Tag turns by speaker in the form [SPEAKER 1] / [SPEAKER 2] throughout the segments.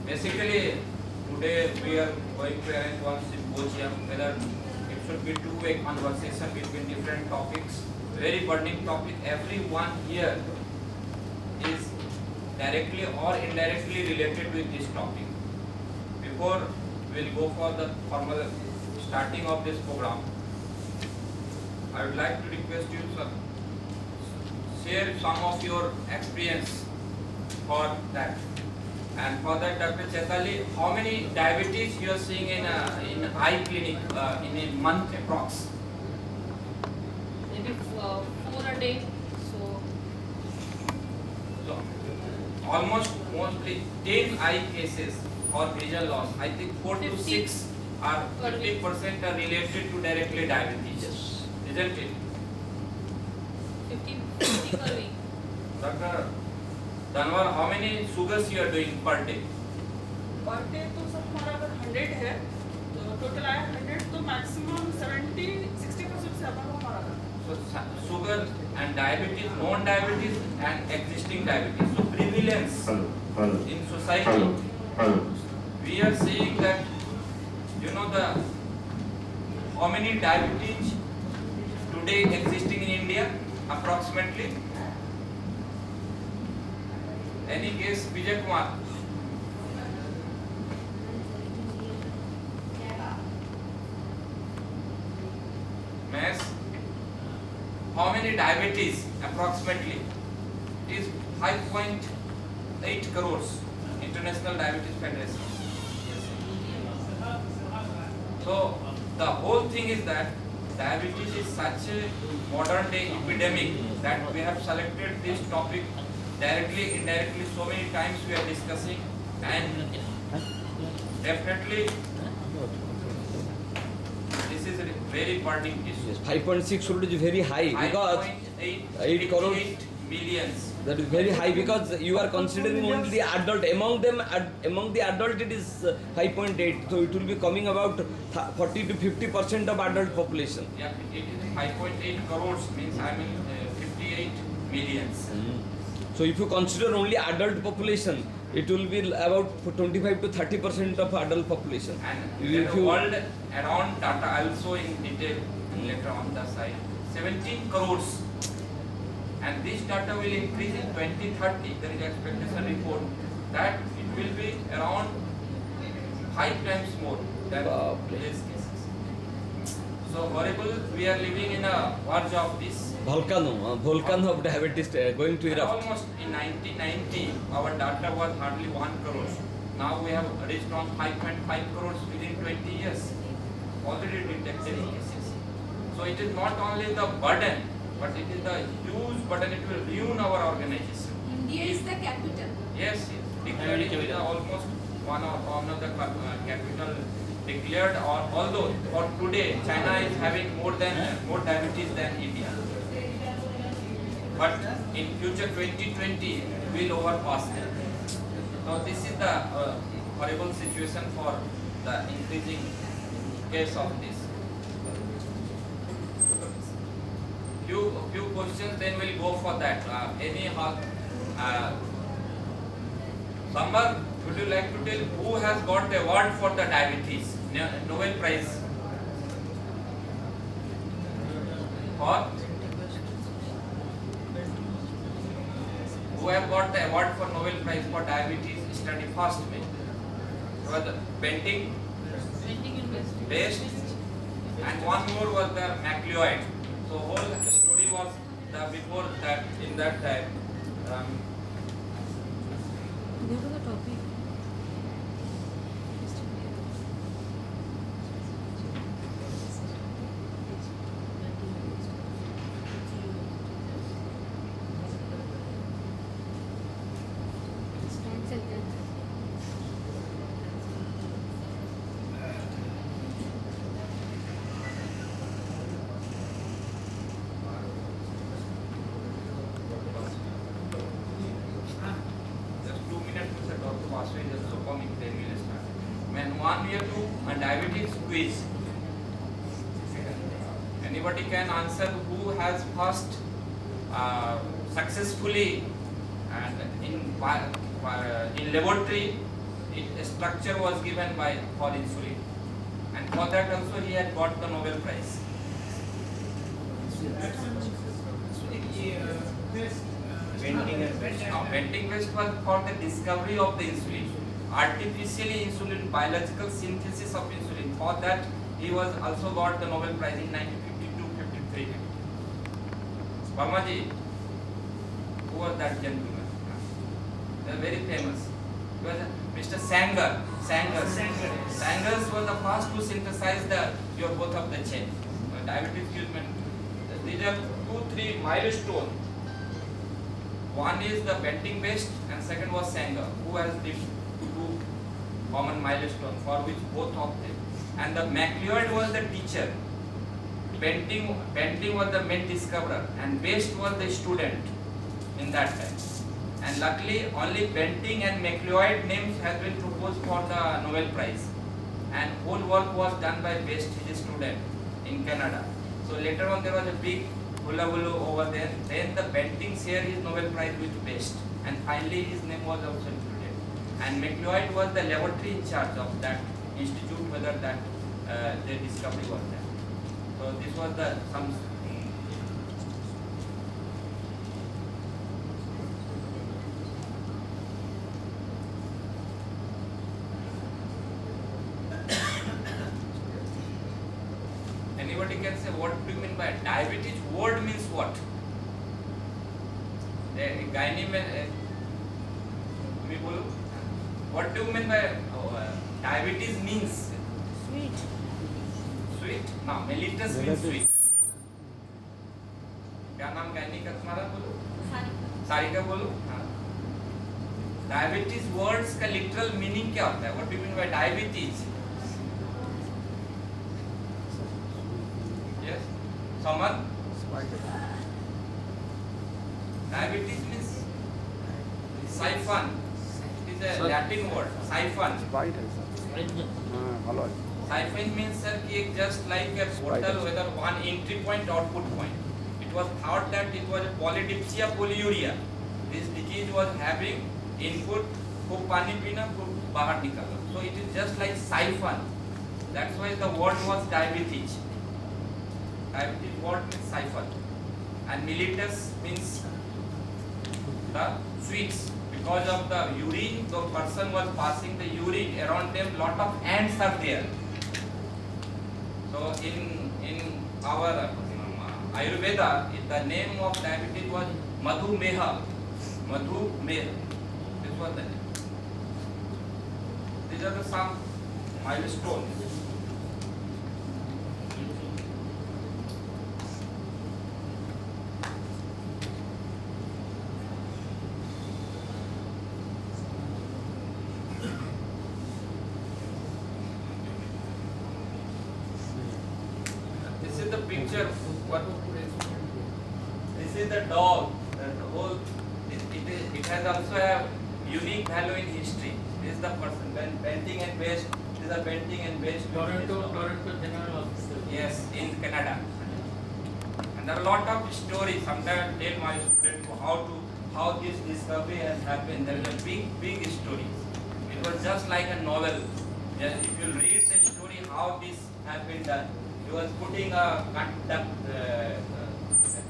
[SPEAKER 1] Basically, today we are going to arrange one symposium, whether it should be two-way conversation between different topics, very burning topic. Everyone here is directly or indirectly related with this topic. Before we'll go for the formal starting of this program, I would like to request you, sir, share some of your experience for that. And for that, Dr. Chaitali, how many diabetes you are seeing in eye clinic in a month approx?
[SPEAKER 2] Maybe 4 a day.
[SPEAKER 1] So almost mostly 10 eye cases or vision loss. I think 4 to 6 are 50% are related to directly diabetes.
[SPEAKER 3] Yes.
[SPEAKER 1] Isn't it?
[SPEAKER 2] 50 per week.
[SPEAKER 1] Dr. Danwar, how many sugars you are doing per day?
[SPEAKER 4] Per day तो सब हमारा अगर 100 है तो total आया 100 तो maximum 70-60% से अब हमारा
[SPEAKER 1] So sugar and diabetes, non-diabetes and existing diabetes. So prevalence in society. We are seeing that, you know, the how many diabetes today existing in India approximately? Any guess, Vijay Kumar? Mass? How many diabetes approximately? It is 5.8 crores. International Diabetes Federation. So the whole thing is that diabetes is such a modern day epidemic that we have selected this topic directly, indirectly, so many times we are discussing, and definitely this is a very burning issue.
[SPEAKER 3] 5.6 crore is very high because 8 crores.
[SPEAKER 1] 8 millions.
[SPEAKER 3] That is very high because you are considering only the adult. Among the adult it is 5.8. So it will be coming about 40 to 50% of adult population.
[SPEAKER 1] Yeah, it is 5.8 crores means 58 millions.
[SPEAKER 3] So if you consider only adult population, it will be about 25 to 30% of adult population.
[SPEAKER 1] And
[SPEAKER 3] If
[SPEAKER 1] the
[SPEAKER 3] you-
[SPEAKER 1] world around data also in detail later on the side. 17 crores. And this data will increase in 2030. There is expectation report that it will be around 5 times more than these cases. So horrible, we are living in a verge of this.
[SPEAKER 3] volcano of diabetes going to erupt.
[SPEAKER 1] Almost in 1990, our data was hardly 1 crore. Now we have reached on 5.5 crores within 20 years. Already detected cases. So it is not only the burden, but it is the huge burden. It will ruin our organization.
[SPEAKER 2] India is the capital.
[SPEAKER 1] Yes, yes. Declared it is almost one of the capital declared. Or although for today China is having more diabetes than India. But in future 2020 will overpass them. So this is the horrible situation for the increasing case of this. Few questions, then we'll go for that. Sambar, would you like to tell who has got the award for the diabetes Nobel Prize? Or who have got the award for Nobel Prize for diabetes study first way? Was the painting best, and one more was the MacLeod. So whole story was the before that in that time.
[SPEAKER 2] Go to the topic. Diabetes quiz. Anybody can answer who has first successfully and in laboratory
[SPEAKER 1] a structure was given by for insulin, and for that also he had got the Nobel Prize. Now, Benting West was for the discovery of the insulin, artificially insulin, biological synthesis of insulin. For that, he was also got the Nobel Prize in 1952-53. Vermaji, who was that gentleman? They are very famous. He was Mr. Sanger. Sangers was the first to synthesize your both of the chain. Diabetes treatment. These are 2-3 milestones. One is the Benting West and second was Sanger, who has the two common milestones for which both of them. And the MacLeod was the teacher. Benting was the main discoverer and West was the student in that time. And luckily only Benting and MacLeod names has been proposed for the Nobel Prize. And whole work was done by West, his student in Canada. So later on there was a big hullabaloo over there. Then the Benting shared his Nobel Prize with West, and finally his name was also included. And MacLeod was the laboratory in charge of that institute, whether that the discovery was there. So this was the some. Anybody can say what do you mean by diabetes? Word means what? A guy named what do you mean by diabetes means? Sweet. Now Mellitus means sweet. क्या नाम gynae का तुम्हारा बोलो? सारिका बोलो. Diabetes words का literal meaning क्या होता है? What do you mean by diabetes? Yes. Someone? Diabetes means siphon. It is a Latin word. Siphon. Siphon means sir कि एक just like a bottle whether one entry point output point. It was thought that it was a polydipsia polyuria. This disease was having input खूब पानी पीना खूब बाहर निकालना. So it is just like siphon. That's why the word was diabetes. Diabetes word means siphon. And mellitus means the sweets. Because of the urine, the person was passing the urine around them. Lot of ants are there. So in our Ayurveda, the name of diabetes was Madhumeha. Madhumeha. This was the name. These are the some milestones. This is the picture. What? This is the dog. The whole. It has also a unique value in history. This is the person. Benting and West. These are Benting and West.
[SPEAKER 5] Toronto General Hospital.
[SPEAKER 1] Yes, in Canada. And there are a lot of stories. Sometimes I tell my students how this discovery has happened. There is a big story. It was just like a novel. If you read the story how this has been done, he was putting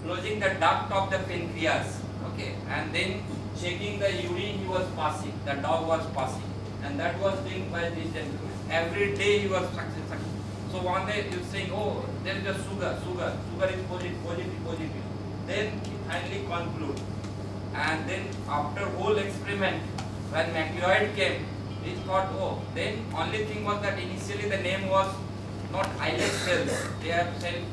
[SPEAKER 1] closing the duct of the pancreas, okay, and then checking the urine he was passing, the dog was passing, and that was done by this gentleman. Every day he was successful. So one day he was saying, oh, there is a sugar is positive. Then he finally conclude, and then after whole experiment, when MacLeod came, he thought, oh, then only thing was that initially the name was not islet cells. They have said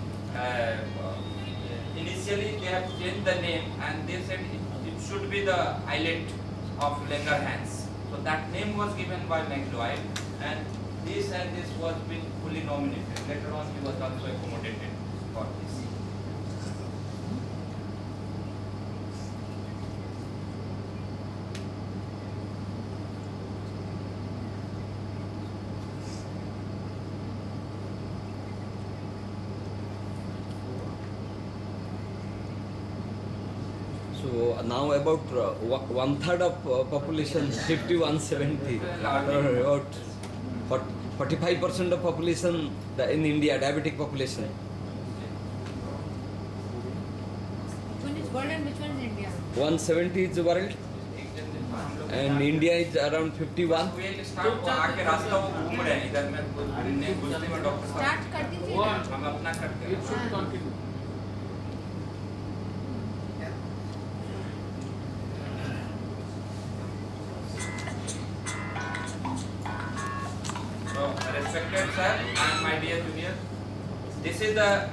[SPEAKER 1] initially they have changed the name and they said it should be the islet of Langerhans. So that name was given by MacLeod, and this was been fully nominated. Later on he was also accommodated for this.
[SPEAKER 3] So now about one third of population, 5170, about 45% of population in India, diabetic population.
[SPEAKER 6] Which one is world and which one is India?
[SPEAKER 3] 170 is the world and India is around 51.
[SPEAKER 1] we'll start वो आके रास्ता वो घूम रहे हैं इधर में गुजरने में डॉक्टर साहब
[SPEAKER 6] Start कर दीजिए ना.
[SPEAKER 1] हम अपना करते
[SPEAKER 5] It
[SPEAKER 1] हैं
[SPEAKER 5] should continue.
[SPEAKER 1] So, respected sir and my dear junior, this is the